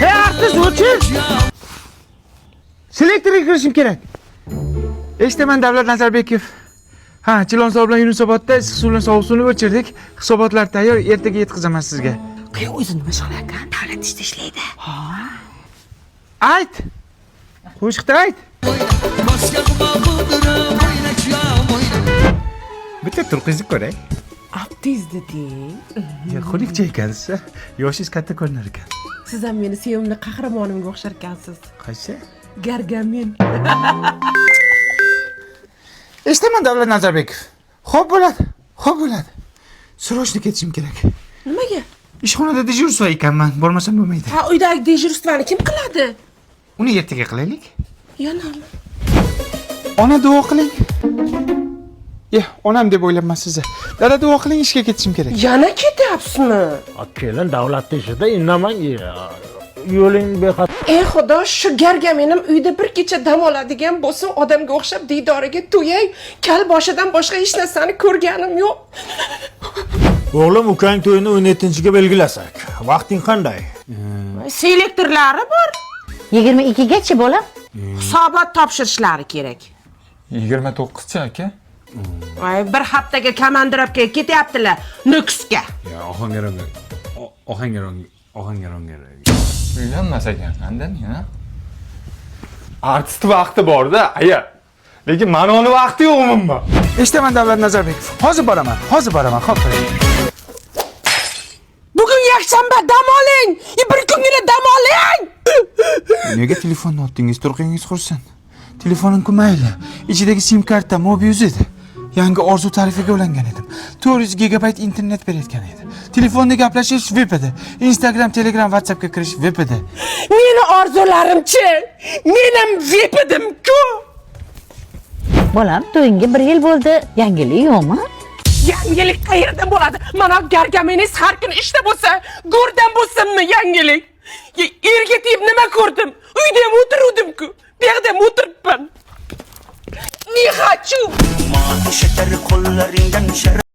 Hey artist, o'chir! Selektorga kirishim kerak. Eshitaman Davlat Nazarbekov. Ha, Chilonzor bilan Yunusobodda issiq suv bilan sovuq suvni o'chirdik. Hisobotlar tayyor, ertaga yetkazaman sizga. Qo'y o'zi nima shug'ullangan? Davlat ishda ishlaydi. Ha. Ayt. Qo'shiqda ayt. Bitta turqizni ko'ray. Abdiz deding. Ya xulikcha ekansiz. Yoshingiz katta ko'rinar ekan. Siz ham meni sevimli qahramonimga o'xshar ekansiz. Qaysi? Gargamen. Eshitaman Davlat Nazarbekov. Xo'p bo'ladi. Xo'p bo'ladi. Срочно ketishim kerak. Nimaga? Ishxonada dejurstvo ekanman. Bormasam bo'lmaydi. Ha, uydagi dejurствоni kim qiladi? Uni ertaga qilaylik. Yanami? Ona duo qiling. Onam deb o'ylayapman sizni. Dada duo qiling, ishga ketishim kerak. Yana ketyapsizmi? Kelin davlat ishida indamang. Yo'ling bexat. Ey xudo, shu gargamenim uyda bir kecha dam oladigan bo'lsin, odamga o'xshab diydoriga to'yay. Kal boshidan boshqa hech narsani ko'rganim yo'q. O'g'lim, ukang to'yini 17-ga belgilasak. Vaqting qanday? Selektorlari bor. 22gacha bolam. Hisobot topshirishlari kerak. 29chi aka. Voy, bir haftaga komandirovkaga ketyaptilar, Nukusga. Ya ohangaronga. Uylanmas ekan, qandan ya? Artist vaqti bor-da, aya. Lekin mana uni vaqti yo'q umuman. Eshitaman Davlat Nazarbekov. Hozir boraman. Xo'p. Bugun yakshanba, dam oling. Bir kungina dam oling. Nega telefonni otdingiz? Turqingiz qursin. Telefonim-ku mayli. Ichidagi sim karta Mobius edi. Yangi orzu tarifiga ulangan edim. 400 gigabayt internet berayotgan edi. Telefonda gaplashish VIP edi. Instagram, Telegram, WhatsAppga kirish VIP edi. Meni orzularim-chi? Menim VIP edim-ku. Bolam, to'yingga 1 yil bo'ldi. Yangilik yo'qmi? Yangilik qayerda bo'ladi? Mana gargameningiz har kuni ishda bo'lsa, go'rdan bo'lsinmi yangilik? Erga tegib nima ko'rdim? Uyda ham o'tiruvdim-ku. Bu yerda ham o'tiribman. Ne хочу?